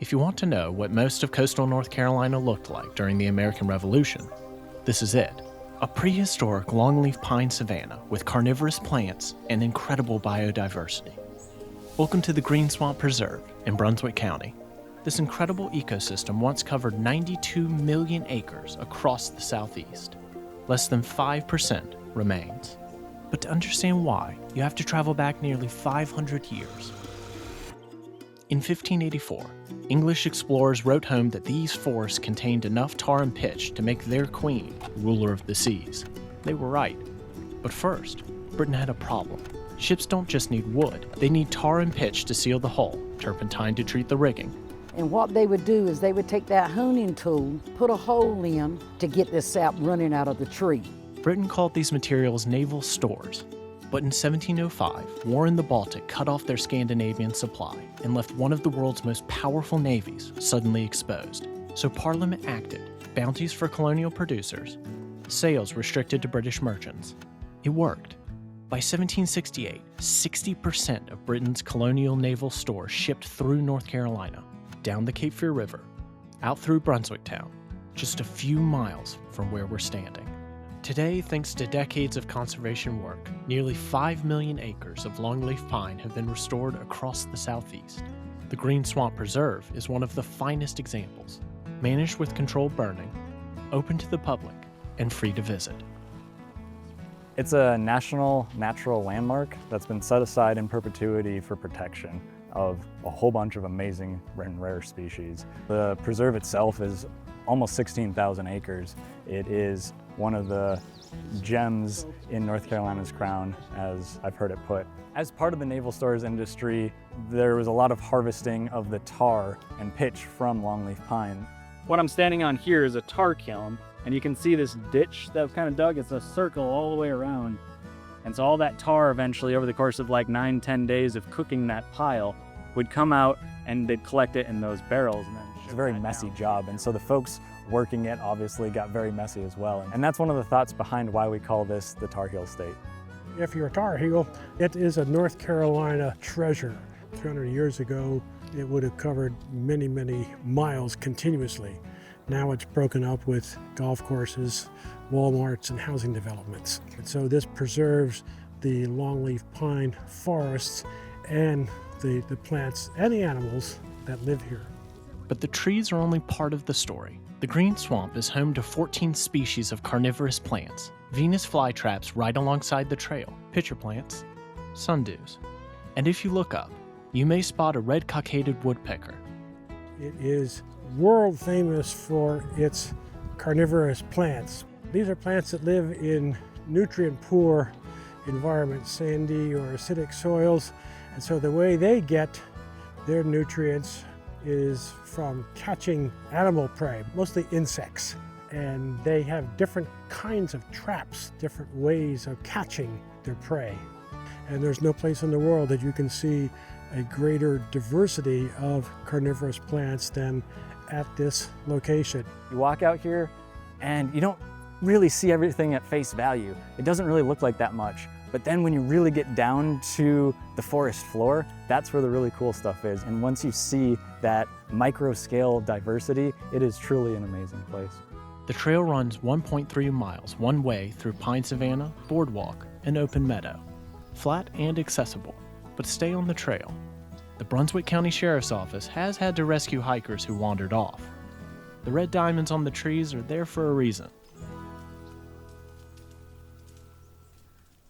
If you want to know what most of coastal North Carolina looked like during the American Revolution, this is it. A prehistoric longleaf pine savanna with carnivorous plants and incredible biodiversity. Welcome to the Green Swamp Preserve in Brunswick County. This incredible ecosystem once covered 92 million acres across the southeast. Less than 5% remains. But to understand why, you have to travel back nearly 500 years. In 1584, English explorers wrote home that these forests contained enough tar and pitch to make their queen ruler of the seas. They were right. But first, Britain had a problem. Ships don't just need wood, they need tar and pitch to seal the hull, turpentine to treat the rigging. And what they would do is they would take that honing tool, put a hole in to get this sap running out of the tree. Britain called these materials naval stores. But in 1705, war in the Baltic cut off their Scandinavian supply and left one of the world's most powerful navies suddenly exposed. So Parliament acted, bounties for colonial producers, sales restricted to British merchants. It worked. By 1768, 60% of Britain's colonial naval stores shipped through North Carolina, down the Cape Fear River, out through Brunswick Town, just a few miles from where we're standing. Today, thanks to decades of conservation work, nearly 5 million acres of longleaf pine have been restored across the southeast. The Green Swamp Preserve is one of the finest examples, managed with controlled burning, open to the public, and free to visit. It's a national natural landmark that's been set aside in perpetuity for protection of a whole bunch of amazing and rare species. The preserve itself is almost 16,000 acres. It is one of the gems in North Carolina's crown, as I've heard it put. As part of the naval stores industry, there was a lot of harvesting of the tar and pitch from longleaf pine. What I'm standing on here is a tar kiln, and you can see this ditch that was kind of dug. It's a circle all the way around. And so all that tar eventually, over the course of like 9-10 days of cooking that pile, would come out and they'd collect it in those barrels. And then It's a very messy job, and so the folks working it obviously got very messy as well. And that's one of the thoughts behind why we call this the Tar Heel State. If you're a Tar Heel, it is a North Carolina treasure. 300 years ago, it would have covered many, many miles continuously. Now it's broken up with golf courses, Walmarts, and housing developments. And so this preserves the longleaf pine forests and the plants and the animals that live here. But the trees are only part of the story. The Green Swamp is home to 14 species of carnivorous plants, Venus flytraps right alongside the trail, pitcher plants, sundews. And if you look up, you may spot a red-cockaded woodpecker. It is world famous for its carnivorous plants. These are plants that live in nutrient-poor environments, sandy or acidic soils, and so the way they get their nutrients is from catching animal prey, mostly insects. And they have different kinds of traps, different ways of catching their prey. And there's no place in the world that you can see a greater diversity of carnivorous plants than at this location. You walk out here and you don't really see everything at face value. It doesn't really look like that much. But then when you really get down to the forest floor, that's where the really cool stuff is. And once you see that micro scale diversity, it is truly an amazing place. The trail runs 1.3 miles one way through pine savanna, boardwalk, and open meadow. Flat and accessible, but stay on the trail. The Brunswick County Sheriff's Office has had to rescue hikers who wandered off. The red diamonds on the trees are there for a reason.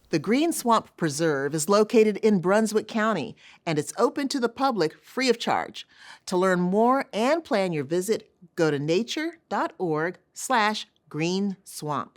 The Green Swamp Preserve is located in Brunswick County, and it's open to the public free of charge. To learn more and plan your visit, go to nature.org/greenswamp.